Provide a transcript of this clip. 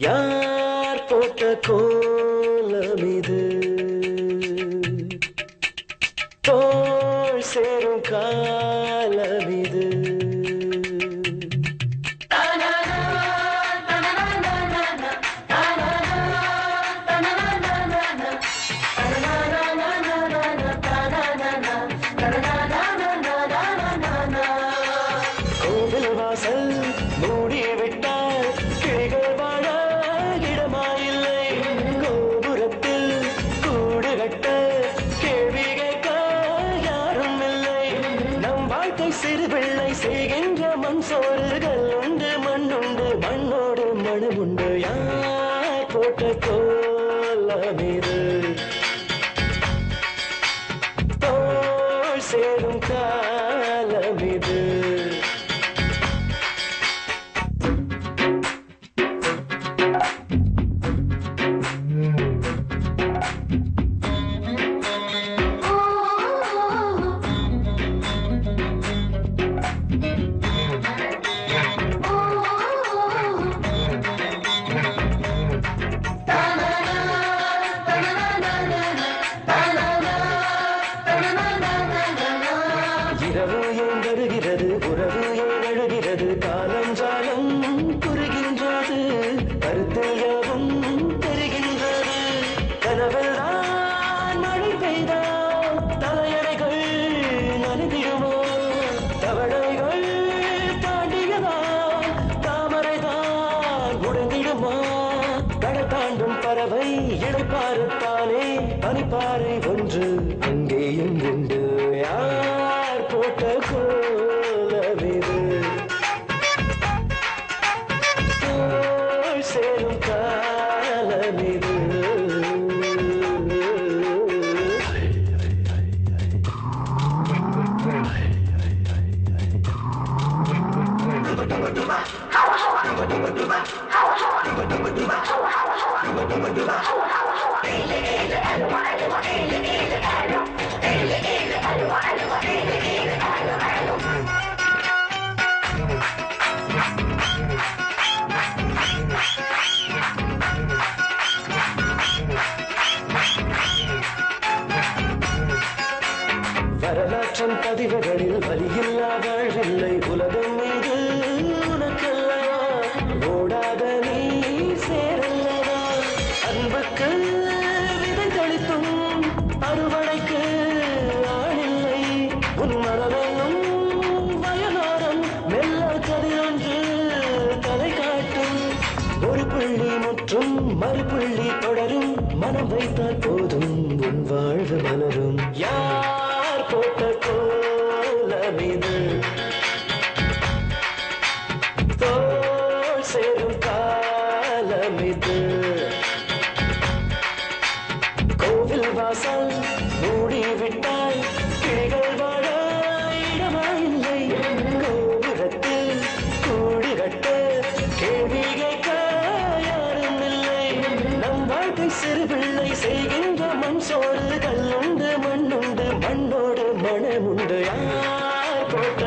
யார் போட்ட கோலம் இது தோள் சேரும் காலம் இது கோவில் வாசல் மூடிவிட்டால் கிளிகள் வாழ இடமாயில்லை கோபுரத்தில் கூடு கட்ட கேள்வி கேட்க யாரும் இல்லை நம் வாழ்க்கை சிறு பிள்ளை செய்கின்ற மண் சோறுகள் உண்டு மண்ணுண்டு மண்ணோடு மனமுண்டு யார் போட்ட கோலம் இது தோள் சேரும் காலம் இது இரவு ஏன் வருகிறது உறவு ஏன் அழுகிறது காலம் ஜாலம் குறுகின்றது கருத்தில் யாவும் தெரிகின்றது கனவெல்லாம் மழை பெய்தால் தலையணைகள் நனைந்திடுமோ தவளைகள் தாண்டியதால் தாமரைதான் உடைந்திடுமா கடல் தாண்டும் பறவை இடைப்பாறுத்தானே பனிப்பாறை ஒன்று அங்கேயும் உண்டு யார் போட்ட கோலம் இது தோள் சேரும் காலம் இது வரலாற்றின் பதிவுகளில் வலியில்லா வாழ்வில்லை உலகம் மீது உனக்கல்லவா ஓடாத நீ சேரல்லவா அன்புக்கு விதை தெளித்தும் அறுவடைக்கு ஆளில்லை உன் மனதென்னும் வயலாரம் மெல்ல கதிரொன்று தலை காட்டும் ஒரு புள்ளி முற்றும் மறுபுள்ளி தொடரும் மனம் வைத்தால் போதும் உன் வாழ்வு மலரும் யார் போட்ட கோலம் இது தோள் சேரும் காலம் இது கோவில் வாசல் மூடிவிட்டால் கிளிகள் வாழ இடமாயில்லை கோபுரத்தில் கூடு கட்ட கேள்வி கேட்க யாரும் இல்லை நம் வாழ்க்கை சிறு பிள்ளை செய்கின்ற மண் சோறு கல்லுண்டு மண்ணுண்டு மண்ணோடு மனமுண்டு யார் போட்ட